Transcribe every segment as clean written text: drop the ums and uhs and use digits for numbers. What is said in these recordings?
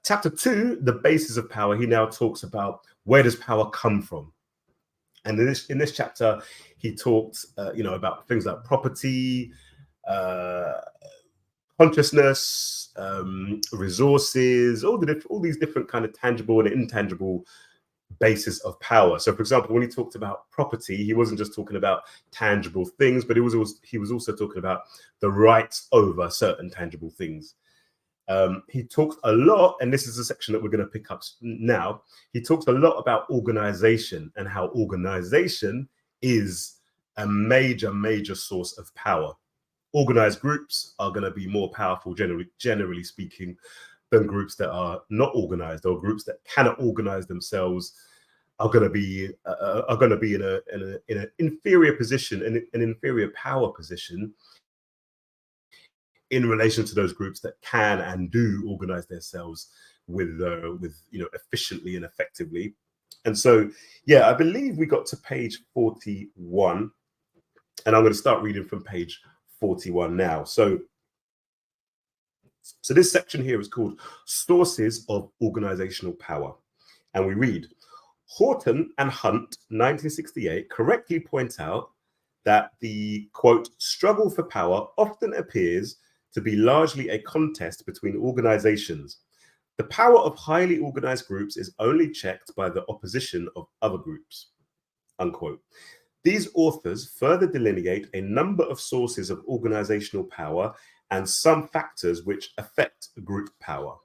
Chapter 2, the basis of power, he now talks about where does power come from. And in this chapter, he talked, about things like property, consciousness, resources, all these different kind of tangible and intangible basis of power. So, for example, when he talked about property, he wasn't just talking about tangible things, but he was also talking about the rights over certain tangible things. He talks a lot, and this is a section that we're going to pick up now. He talks a lot about organization and how organization is a major source of power. Organized groups are going to be more powerful, generally speaking, than groups that are not organized, or groups that cannot organize themselves are going to be in an inferior position, an inferior power position in relation to those groups that can and do organize themselves with efficiently and effectively. And so, I believe we got to page 41, and I'm going to start reading from page 41 now. So this section here is called Sources of Organizational Power. And we read, Horton and Hunt, 1968, correctly point out that the, quote, struggle for power often appears to be largely a contest between organizations. The power of highly organized groups is only checked by the opposition of other groups, unquote. These authors further delineate a number of sources of organizational power and some factors which affect group power.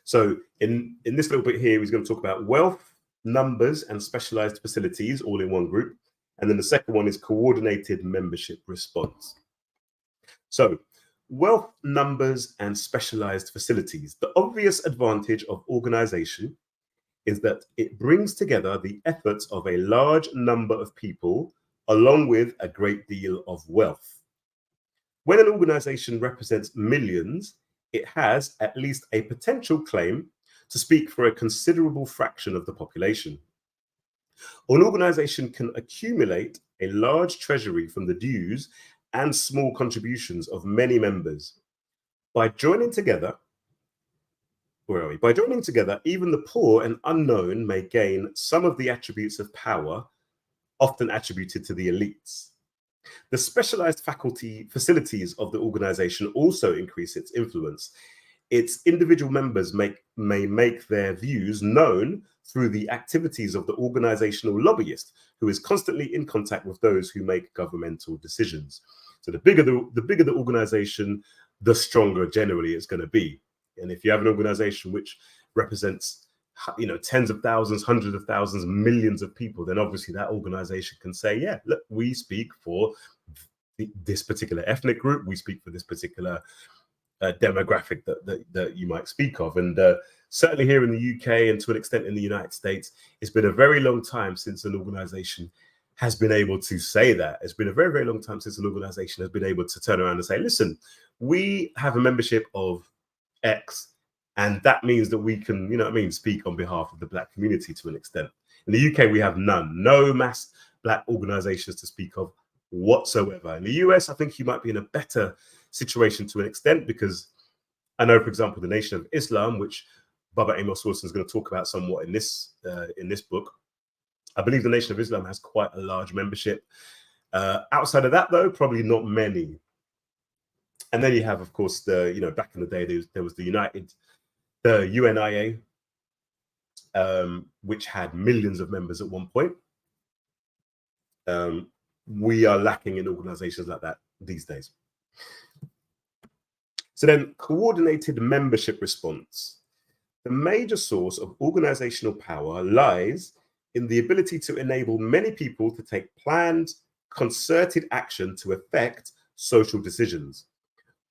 So in this little bit here, he's going to talk about wealth, numbers, and specialized facilities all in one group. And then the second one is coordinated membership response. So wealth, numbers, and specialized facilities. The obvious advantage of organization is that it brings together the efforts of a large number of people along with a great deal of wealth. When an organization represents millions, it has at least a potential claim to speak for a considerable fraction of the population. An organization can accumulate a large treasury from the dues and small contributions of many members. By joining together, even the poor and unknown may gain some of the attributes of power often attributed to the elites. The specialized facilities of the organization also increase its influence. Its individual members may make their views known through the activities of the organizational lobbyist, who is constantly in contact with those who make governmental decisions. So the bigger the organization, the stronger generally it's going to be. And if you have an organization which represents, tens of thousands, hundreds of thousands, millions of people, then obviously that organization can say, yeah, look, we speak for this particular ethnic group, we speak for this particular demographic that you might speak of. And certainly here in the UK, and to an extent in the United States, it's been a very long time since an organization has been able to say that. It's been a very, very long time since an organization has been able to turn around and say, listen, we have a membership of X, and that means that we can, speak on behalf of the Black community to an extent. In the UK, we have no mass Black organizations to speak of whatsoever. In the US, I think you might be in a better situation to an extent, because I know, for example, the Nation of Islam, which Baba Amos Wilson is going to talk about somewhat in this book. I believe the Nation of Islam has quite a large membership. Outside of that, though, probably not many. And then you have, of course, back in the day, there was the UNIA, which had millions of members at one point. We are lacking in organizations like that these days. So then, coordinated membership response. The major source of organizational power lies in the ability to enable many people to take planned, concerted action to affect social decisions.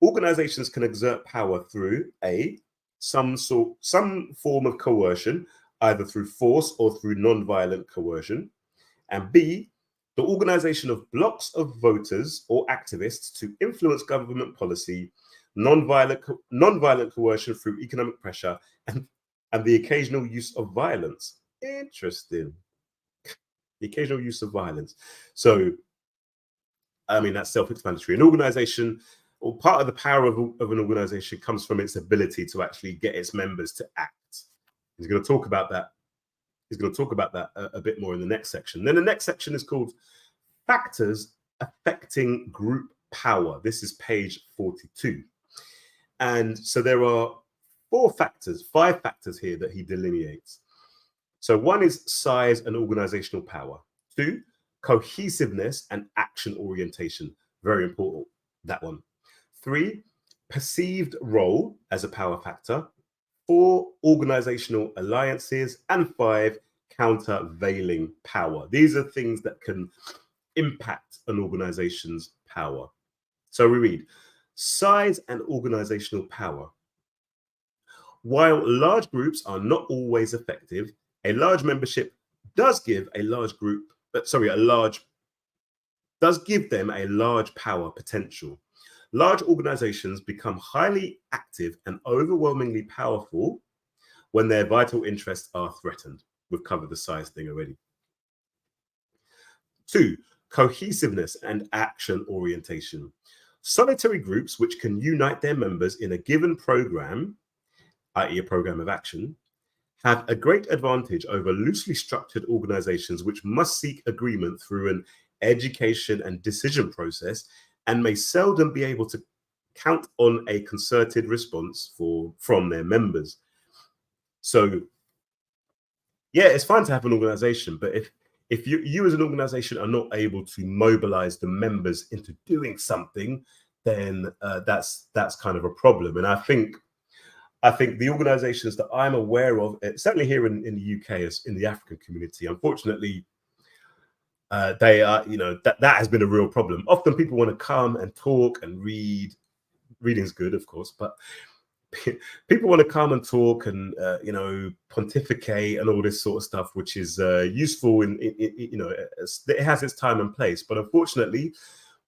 Organizations can exert power through some form of coercion, either through force or through non-violent coercion, and B, the organization of blocks of voters or activists to influence government policy, non-violent coercion through economic pressure, and the occasional use of violence. Interesting. The occasional use of violence. So, that's self-explanatory. An organization or part of the power of an organization comes from its ability to actually get its members to act. He's going to talk about that. He's going to talk about that a bit more in the next section. Then the next section is called Factors Affecting Group Power. This is page 42. And so there are five factors here that he delineates. So one is size and organizational power. Two, cohesiveness and action orientation. Very important, that one. Three, perceived role as a power factor. Four, organizational alliances. And five, counterveiling power. These are things that can impact an organization's power. So we read, size and organizational power. While large groups are not always effective, a large membership does give a large group, does give them a large power potential. Large organizations become highly active and overwhelmingly powerful when their vital interests are threatened. We've covered the size thing already. Two, cohesiveness and action orientation. Solitary groups which can unite their members in a given program, i.e. a program of action, have a great advantage over loosely structured organizations which must seek agreement through an education and decision process and may seldom be able to count on a concerted response from their members. So, yeah, it's fine to have an organization, but if you as an organization are not able to mobilize the members into doing something, then that's kind of a problem. And I think the organizations that I'm aware of, certainly here in the UK, in the African community, unfortunately, they are, that has been a real problem. Often people want to come and talk and read. Reading's good, of course, but people want to come and talk and pontificate and all this sort of stuff, which is useful it has its time and place. But unfortunately,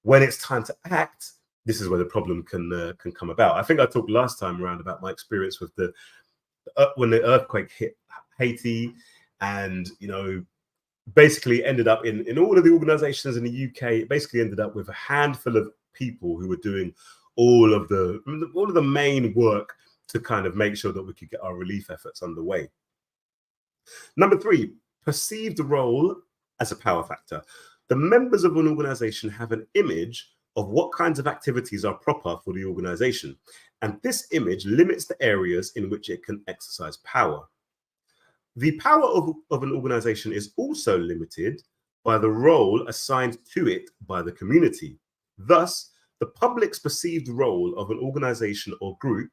when it's time to act, this is where the problem can come about. I think I talked last time around about my experience with when the earthquake hit Haiti, and basically ended up in all of the organizations in the UK. It basically ended up with a handful of people who were doing all of the main work to kind of make sure that we could get our relief efforts underway. Number three, perceived role as a power factor. The members of an organization have an image of what kinds of activities are proper for the organization, and this image limits the areas in which it can exercise power. The power of an organization is also limited by the role assigned to it by the community. Thus, the public's perceived role of an organization or group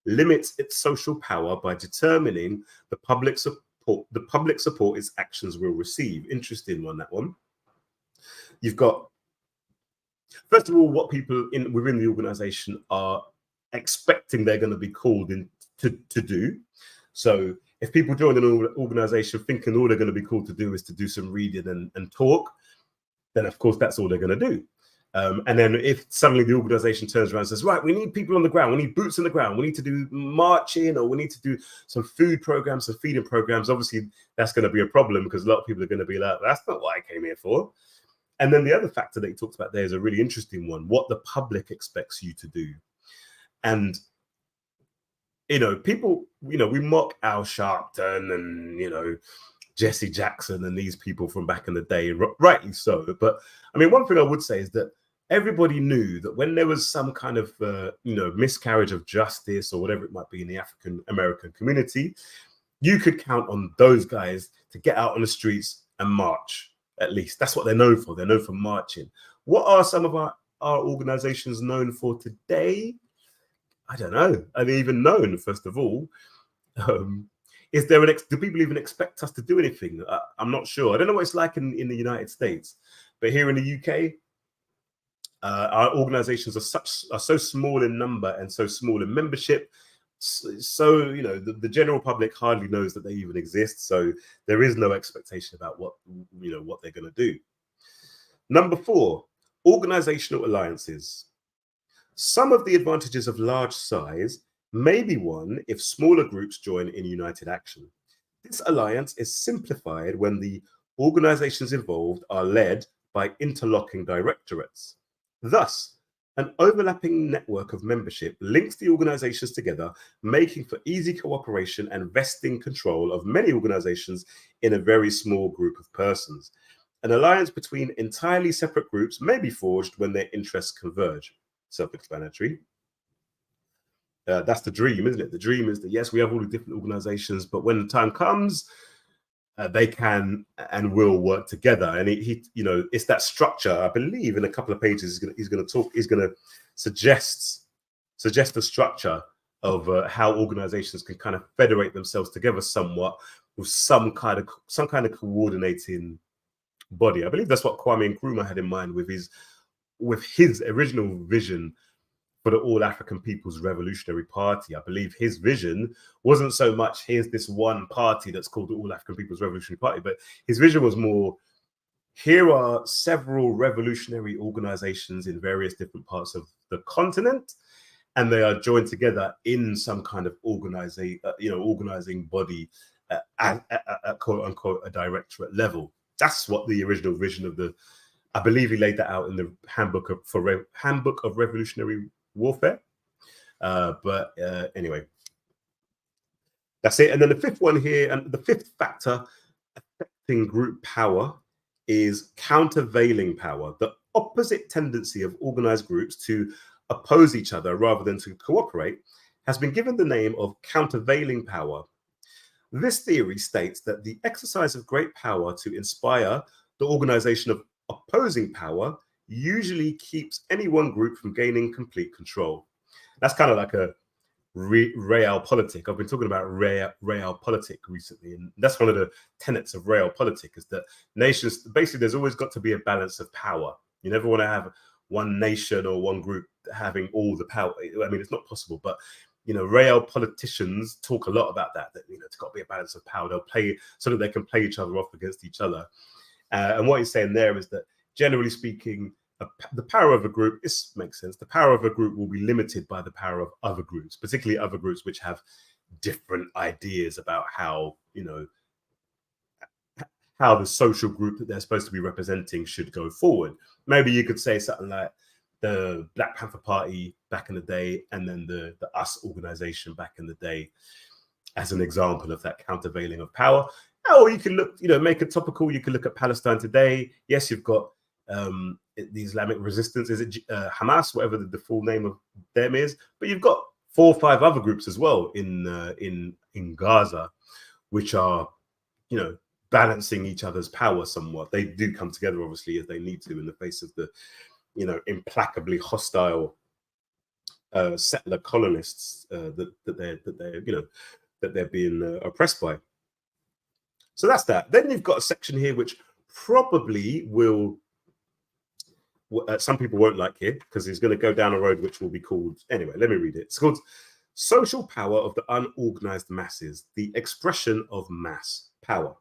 limits its social power by determining the public support its actions will receive. Interesting one, that one. You've got, first of all, what people within the organization are expecting they're going to be called in to do. So if people join an organization thinking all they're going to be called to do is to do some reading and talk, then of course that's all they're going to do. And then if suddenly the organization turns around and says, right, we need people on the ground, we need boots on the ground, we need to do marching, or we need to do some food programs, some feeding programs, obviously that's going to be a problem, because a lot of people are going to be like, that's not what I came here for. And then the other factor that he talks about there is a really interesting one, what the public expects you to do. And people, we mock Al Sharpton and, Jesse Jackson and these people from back in the day, rightly so. But I mean, one thing I would say is that everybody knew that when there was some kind of, miscarriage of justice or whatever it might be in the African American community, you could count on those guys to get out on the streets and march. At least that's what they're known for. They're known for marching. What are some of our organizations known for today? I don't know. Are they even known, first of all? Is there do people even expect us to do anything? I'm not sure. I don't know what it's like in the United States, but here in the UK, our organizations are so small in number and so small in membership. So the general public hardly knows that they even exist. So there is no expectation about what they're going to do. Number four, organizational alliances. Some of the advantages of large size may be won if smaller groups join in united action. This alliance is simplified when the organizations involved are led by interlocking directorates. Thus, An overlapping network of membership links the organizations together, making for easy cooperation and vesting control of many organizations in a very small group of persons. An alliance between entirely separate groups may be forged when their interests converge. Self-explanatory. That's the dream, isn't it? The dream is that, yes, we have all the different organizations, but when the time comes, they can and will work together. And he it's that structure. I believe in a couple of pages he's going to suggest the structure of how organizations can kind of federate themselves together somewhat with some kind of coordinating body. I believe that's what Kwame Nkrumah had in mind with his original vision for the All African People's Revolutionary Party. I believe his vision wasn't so much, here's this one party that's called the All African People's Revolutionary Party, but his vision was more, here are several revolutionary organizations in various different parts of the continent, and they are joined together in some kind of organizing body at quote unquote a directorate level. That's what the original vision of I believe he laid that out in the Handbook of Revolutionary Warfare. Anyway, that's it. And then the fifth one here, and the fifth factor affecting group power, is counterveiling power, the opposite tendency of organized groups to oppose each other rather than to cooperate, has been given the name of countervailing power. This theory states that the exercise of great power to inspire the organization of opposing power usually keeps any one group from gaining complete control. That's kind of like a realpolitik. I've been talking about realpolitik recently, and that's one of the tenets of realpolitik, is that nations, basically there's always got to be a balance of power. You never want to have one nation or one group having all the power. I mean, it's not possible, but real politicians talk a lot about that it's got to be a balance of power. They'll play so that they can play each other off against each other. And what he's saying there is that, generally speaking, the power of a group, this makes sense, the power of a group will be limited by the power of other groups, particularly other groups which have different ideas about how the social group that they're supposed to be representing should go forward. Maybe you could say something like the Black Panther Party back in the day, and then the US organization back in the day, as an example of that countervailing of power. Or you can look, make it topical. You can look at Palestine today. Yes, you've got the Islamic resistance, is it Hamas, whatever the full name of them is, but you've got 4 or 5 other groups as well in Gaza, which are balancing each other's power somewhat. They do come together, obviously, as they need to in the face of the implacably hostile settler colonists that they're being oppressed by. So that's that. Then you've got a section here which probably will some people won't like here, because he's going to go down a road which will be called, anyway, let me read it. It's called Social Power of the Unorganized Masses, the Expression of Mass Power.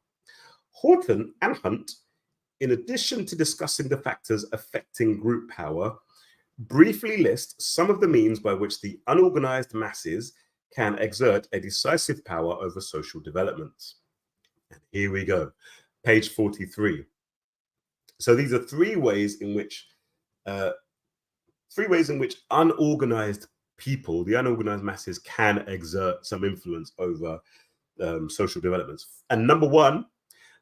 Horton and Hunt, in addition to discussing the factors affecting group power, briefly list some of the means by which the unorganized masses can exert a decisive power over social developments. And here we go, page 43. So these are three ways in which unorganized people, the unorganized masses, can exert some influence over social developments. And number one,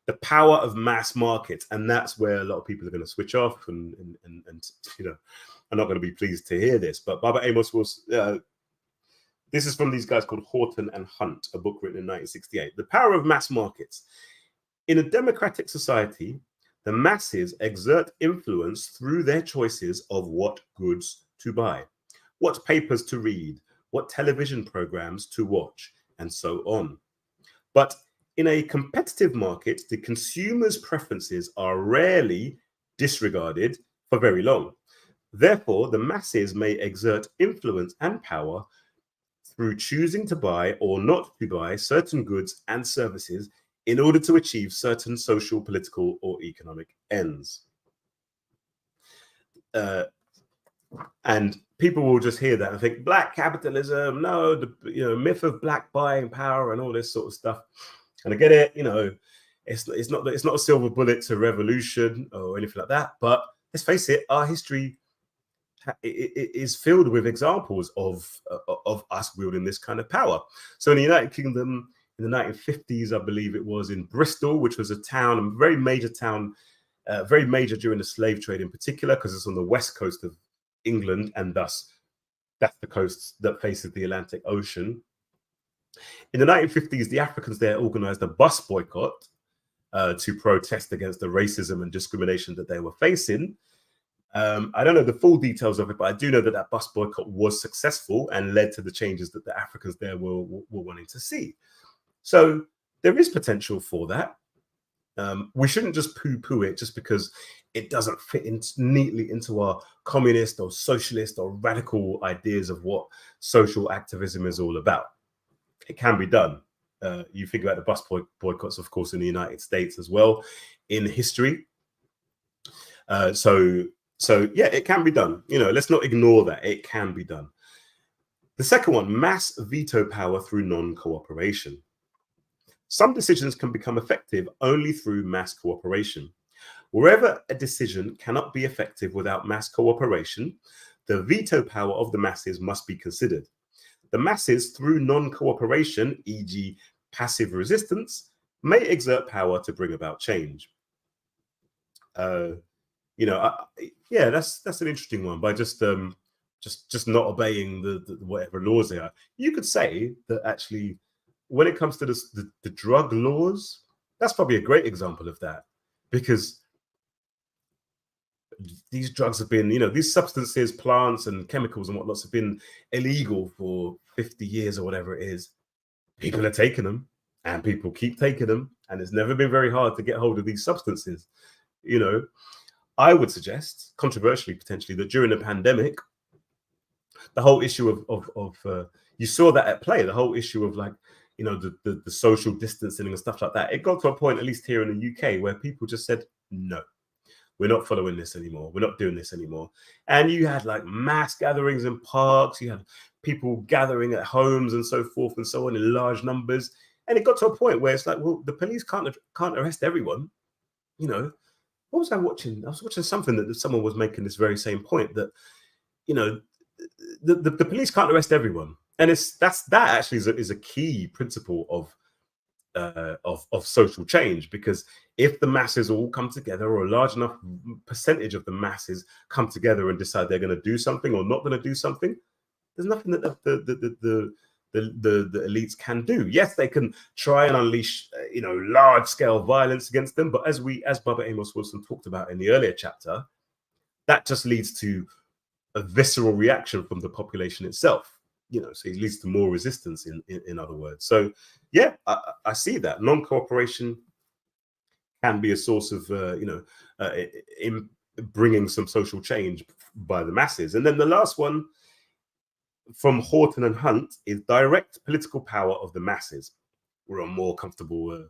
the power of mass markets. And that's where a lot of people are going to switch off and are not going to be pleased to hear this. But Baba Amos will, this is from these guys called Horton and Hunt, a book written in 1968. The power of mass markets. In a democratic society, the masses exert influence through their choices of what goods to buy, what papers to read, what television programs to watch, and so on. But in a competitive market, the consumer's preferences are rarely disregarded for very long. Therefore, the masses may exert influence and power through choosing to buy or not to buy certain goods and services in order to achieve certain social, political, or economic ends. And people will just hear that and think, black capitalism, no, the myth of black buying power and all this sort of stuff. And I get it, it's not a silver bullet to revolution or anything like that. But let's face it, our history is filled with examples of us wielding this kind of power. So in the United Kingdom, in the 1950s, I believe it was, in Bristol, which was a town, a very major town, very major during the slave trade in particular, because it's on the west coast of England, and thus that's the coast that faces the Atlantic Ocean. In the 1950s, the Africans there organized a bus boycott to protest against the racism and discrimination that they were facing. I don't know the full details of it, but I do know that that bus boycott was successful and led to the changes that the Africans there were wanting to see. So there is potential for that. We shouldn't just poo-poo it just because it doesn't fit neatly into our communist or socialist or radical ideas of what social activism is all about. It can be done. You think about the bus boycotts, of course, in the United States as well in history. So yeah, it can be done. You know, let's not ignore that. It can be done. The second one, mass veto power through non-cooperation. Some decisions can become effective only through mass cooperation. Wherever a decision cannot be effective without mass cooperation, the veto power of the masses must be considered. The masses, through non-cooperation, e.g. passive resistance, may exert power to bring about change. You know, yeah, that's an interesting one. By just not obeying the whatever laws they are, you could say that actually, when it comes to the drug laws, that's probably a great example of that, because these drugs have been, you know, these substances, plants and chemicals and whatnots have been illegal for 50 years or whatever it is. People are taking them, and people keep taking them, and it's never been very hard to get hold of these substances. You know, I would suggest, controversially potentially, that during the pandemic, the whole issue of you saw that at play, the whole issue of, like, you know, the social distancing and stuff like that. It got to a point, at least here in the UK, where people just said, no, we're not following this anymore. We're not doing this anymore. And you had like mass gatherings in parks. You had people gathering at homes and so forth and so on in large numbers. And it got to a point where it's like, well, the police can't arrest everyone. You know, what was I watching? I was watching something that someone was making this very same point, that, you know, the police can't arrest everyone. And that actually is a key principle of social change, because if the masses all come together, or a large enough percentage of the masses come together and decide they're going to do something or not going to do something, there's nothing that the elites can do. Yes, they can try and unleash you know, large scale violence against them, but as Baba Amos Wilson talked about in the earlier chapter, that just leads to a visceral reaction from the population itself. You know, so it leads to more resistance, in other words. So yeah, I see that non-cooperation can be a source of you know, in bringing some social change by the masses. And then the last one from Horton and Hunt is direct political power of the masses. We're on more comfortable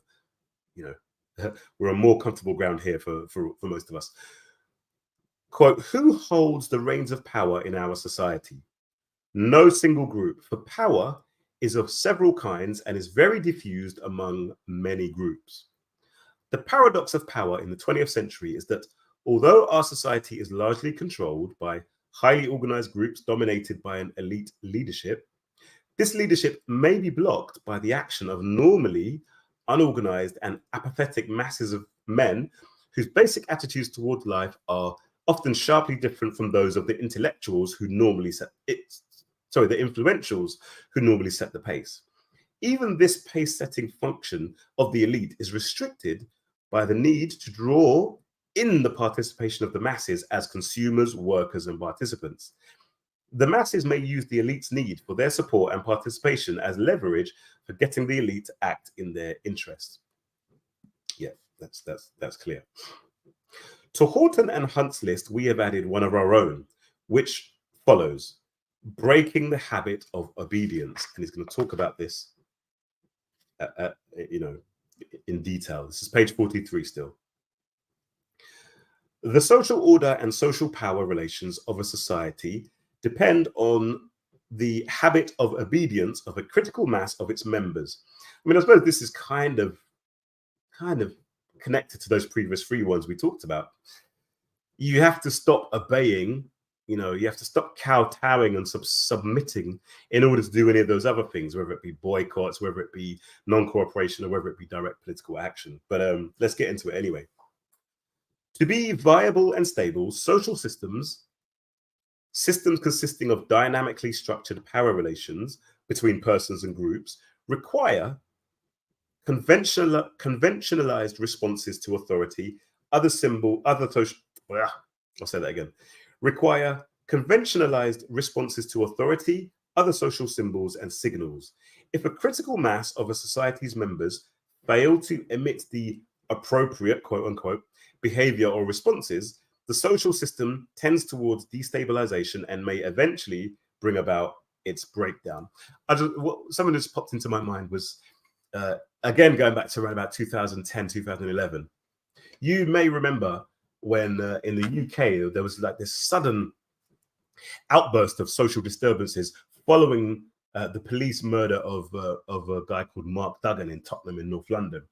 you know, we're on more comfortable ground here for most of us. Quote, who holds the reins of power in our society? No single group, for power is of several kinds and is very diffused among many groups. The paradox of power in the 20th century is that although our society is largely controlled by highly organized groups dominated by an elite leadership, this leadership may be blocked by the action of normally unorganized and apathetic masses of men whose basic attitudes toward life are often sharply different from those of the intellectuals who normally the influentials who normally set the pace. Even this pace-setting function of the elite is restricted by the need to draw in the participation of the masses as consumers, workers, and participants. The masses may use the elite's need for their support and participation as leverage for getting the elite to act in their interests. Yeah, that's clear. To Horton and Hunt's list, we have added one of our own, which follows: breaking the habit of obedience. And he's going to talk about this, you know, in detail. This is page 43 still. The social order and social power relations of a society depend on the habit of obedience of a critical mass of its members. I mean, I suppose this is kind of connected to those previous three ones we talked about. You have to stop obeying You know, you have to stop kowtowing and submitting in order to do any of those other things, whether it be boycotts, whether it be non-cooperation, or whether it be direct political action. But let's get into it anyway. To be viable and stable, social systems consisting of dynamically structured power relations between persons and groups, require conventionalized responses to authority, I'll say that again. Require conventionalized responses to authority, other social symbols and signals. If a critical mass of a society's members fail to emit the appropriate, quote unquote, behavior or responses, the social system tends towards destabilization and may eventually bring about its breakdown. Something that just popped into my mind was, again, going back to around about 2010, 2011. You may remember when in the UK, there was like this sudden outburst of social disturbances following the police murder of a guy called Mark Duggan in Tottenham in North London.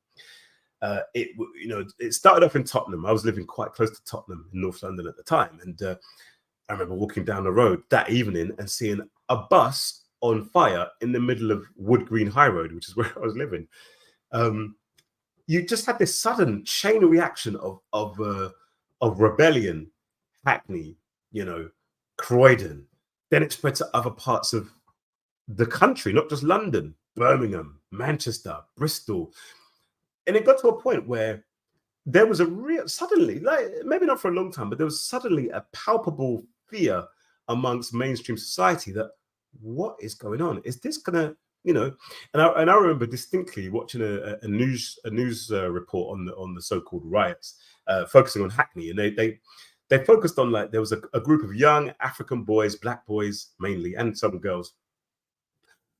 It started off in Tottenham. I was living quite close to Tottenham in North London at the time. And I remember walking down the road that evening and seeing a bus on fire in the middle of Wood Green High Road, which is where I was living. You just had this sudden chain reaction of rebellion, Hackney, Croydon. Then it spread to other parts of the country, not just London, Birmingham, Manchester, Bristol. And it got to a point where there was suddenly, like maybe not for a long time, but there was suddenly a palpable fear amongst mainstream society that what is going on? Is this gonna, and I remember distinctly watching a news report on the so-called riots, focusing on Hackney, and they focused on, like, there was a group of young African boys, black boys mainly, and some girls,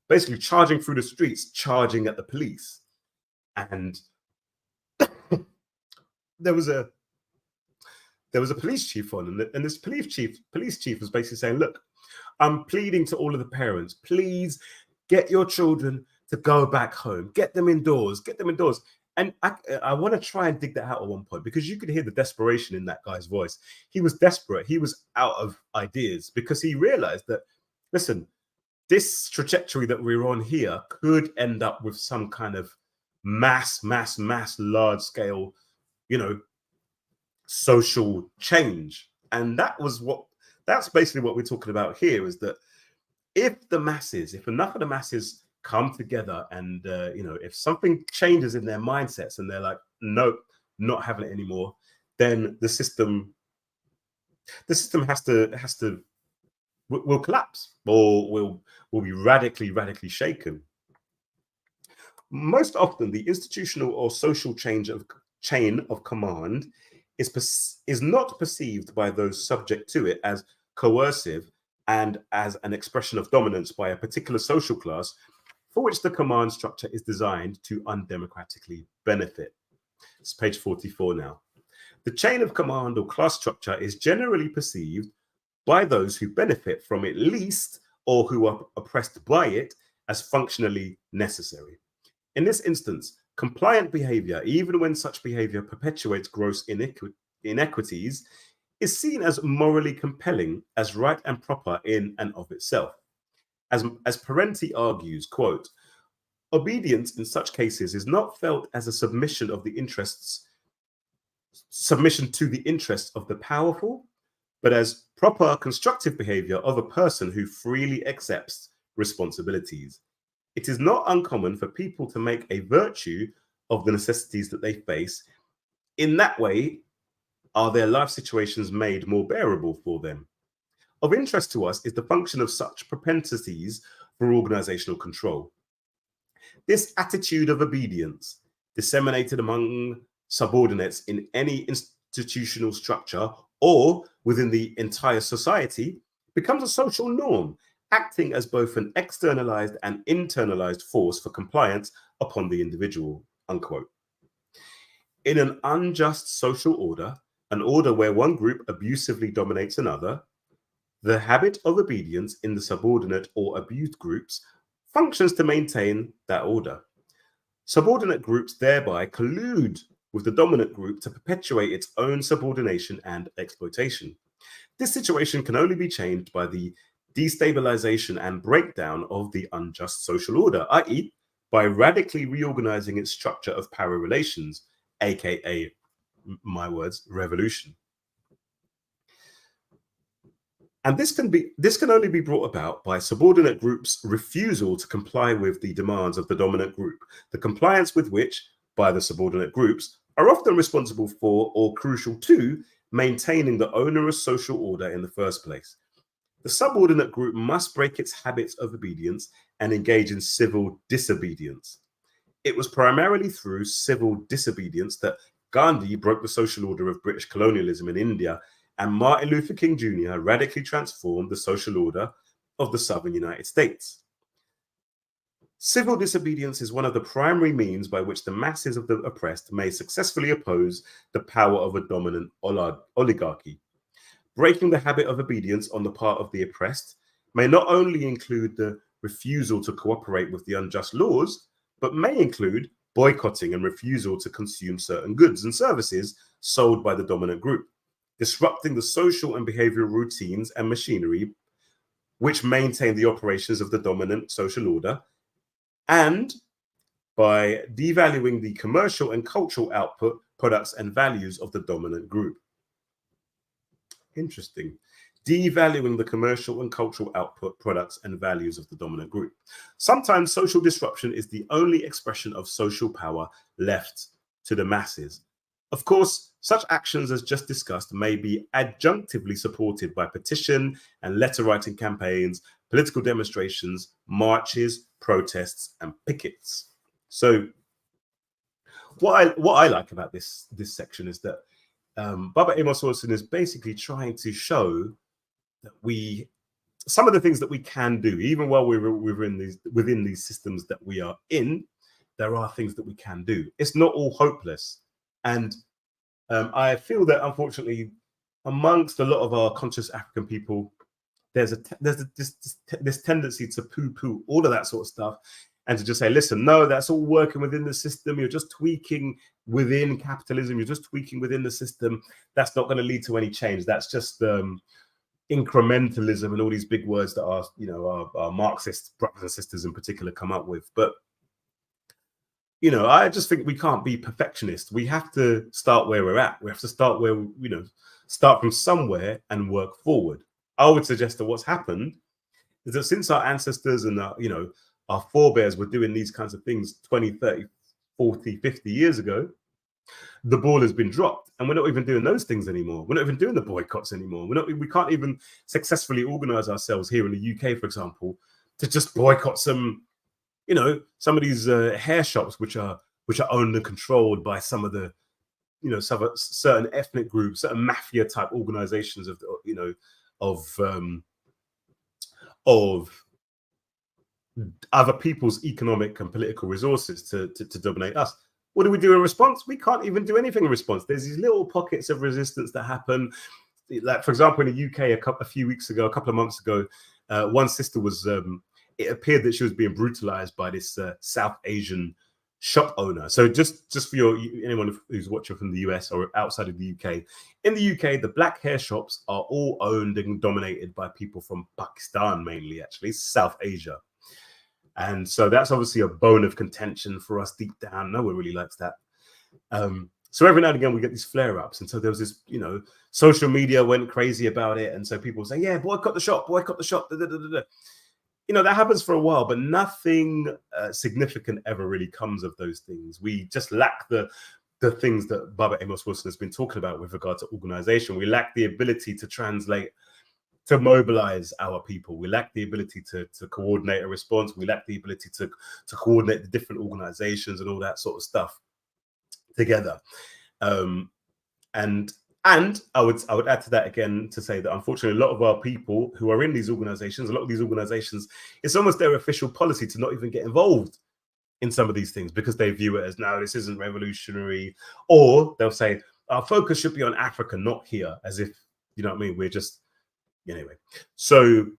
basically charging through the streets, charging at the police. And there was a police chief on, and this police chief was basically saying, look, I'm pleading to all of the parents, please get your children to go back home, get them indoors. And I want to try and dig that out at one point, because you could hear the desperation in that guy's voice. He was desperate. He was out of ideas, because he realized that, listen, this trajectory that we're on here could end up with some kind of mass, large scale, social change. And that's basically what we're talking about here, is that if enough of the masses come together and, if something changes in their mindsets and they're like, nope, not having it anymore, then the system will collapse, or will be radically shaken. Most often, the institutional or social chain of command is not perceived by those subject to it as coercive and as an expression of dominance by a particular social class for which the command structure is designed to undemocratically benefit. It's page 44 now. The chain of command or class structure is generally perceived by those who benefit from it least, or who are oppressed by it, as functionally necessary. In this instance, compliant behavior, even when such behavior perpetuates gross inequities, is seen as morally compelling, as right and proper in and of itself. As Parenti argues, quote, obedience in such cases is not felt as a submission to the interests of the powerful, but as proper constructive behavior of a person who freely accepts responsibilities. It is not uncommon for people to make a virtue of the necessities that they face. In that way, are their life situations made more bearable for them. Of interest to us is the function of such propensities for organizational control. This attitude of obedience, disseminated among subordinates in any institutional structure or within the entire society, becomes a social norm, acting as both an externalized and internalized force for compliance upon the individual, unquote. In an unjust social order, an order where one group abusively dominates another, the habit of obedience in the subordinate or abused groups functions to maintain that order. Subordinate groups thereby collude with the dominant group to perpetuate its own subordination and exploitation. This situation can only be changed by the destabilization and breakdown of the unjust social order, i.e., by radically reorganizing its structure of power relations, aka, my words, revolution. And this can only be brought about by subordinate groups' refusal to comply with the demands of the dominant group, the compliance with which, by the subordinate groups, are often responsible for or crucial to maintaining the onerous social order in the first place. The subordinate group must break its habits of obedience and engage in civil disobedience. It was primarily through civil disobedience that Gandhi broke the social order of British colonialism in India, and Martin Luther King Jr. radically transformed the social order of the Southern United States. Civil disobedience is one of the primary means by which the masses of the oppressed may successfully oppose the power of a dominant oligarchy. Breaking the habit of obedience on the part of the oppressed may not only include the refusal to cooperate with the unjust laws, but may include boycotting and refusal to consume certain goods and services sold by the dominant group, disrupting the social and behavioral routines and machinery which maintain the operations of the dominant social order, and by devaluing the commercial and cultural output, products, and values of the dominant group. Interesting. Devaluing the commercial and cultural output, products, and values of the dominant group. Sometimes social disruption is the only expression of social power left to the masses. Of course, such actions as just discussed may be adjunctively supported by petition and letter writing campaigns, political demonstrations, marches, protests, and pickets. So what I like about this section is that Baba Amos Wilson is basically trying to show that some of the things that we can do, even while we're within these systems that we are in, there are things that we can do. It's not all hopeless. And I feel that, unfortunately, amongst a lot of our conscious African people, there's this tendency to poo-poo all of that sort of stuff and to just say, listen, no, that's all working within the system. You're just tweaking within capitalism. You're just tweaking within the system. That's not going to lead to any change. That's just incrementalism and all these big words that our Marxist brothers and sisters in particular come up with. But I just think we can't be perfectionists. We have to start where we're at. We have to start start from somewhere and work forward. I would suggest that what's happened is that since our ancestors and our forebears were doing these kinds of things 20, 30, 40, 50 years ago, the ball has been dropped, and we're not even doing those things anymore. We're not even doing the boycotts anymore. We can't even successfully organize ourselves here in the UK, for example, to just boycott some of these hair shops which are owned and controlled by some of the certain ethnic groups, certain mafia type organizations of other people's economic and political resources to dominate us. What do we do in response? We can't even do anything in response. There's these little pockets of resistance that happen. Like, for example, in the UK, a couple of months ago, one sister was it appeared that she was being brutalized by this South Asian shop owner. So just for anyone who's watching from the US or outside of the UK, in the UK, the black hair shops are all owned and dominated by people from Pakistan, mainly, actually, South Asia. And so that's obviously a bone of contention for us deep down. No one really likes that. So every now and again, we get these flare-ups. And so there was this, social media went crazy about it. And so people say, yeah, boycott the shop, boycott the shop. Da, da, da, da, da. That happens for a while, but nothing significant ever really comes of those things. We just lack the things that Baba Amos Wilson has been talking about with regard to organization. We lack the ability to translate, to mobilize our people. We lack the ability to coordinate a response. We lack the ability to coordinate the different organizations and all that sort of stuff together. And I would add to that again to say that, unfortunately, a lot of our people who are in these organizations, it's almost their official policy to not even get involved in some of these things because they view it as, no, this isn't revolutionary. Or they'll say, our focus should be on Africa, not here, as if, we're just, anyway. So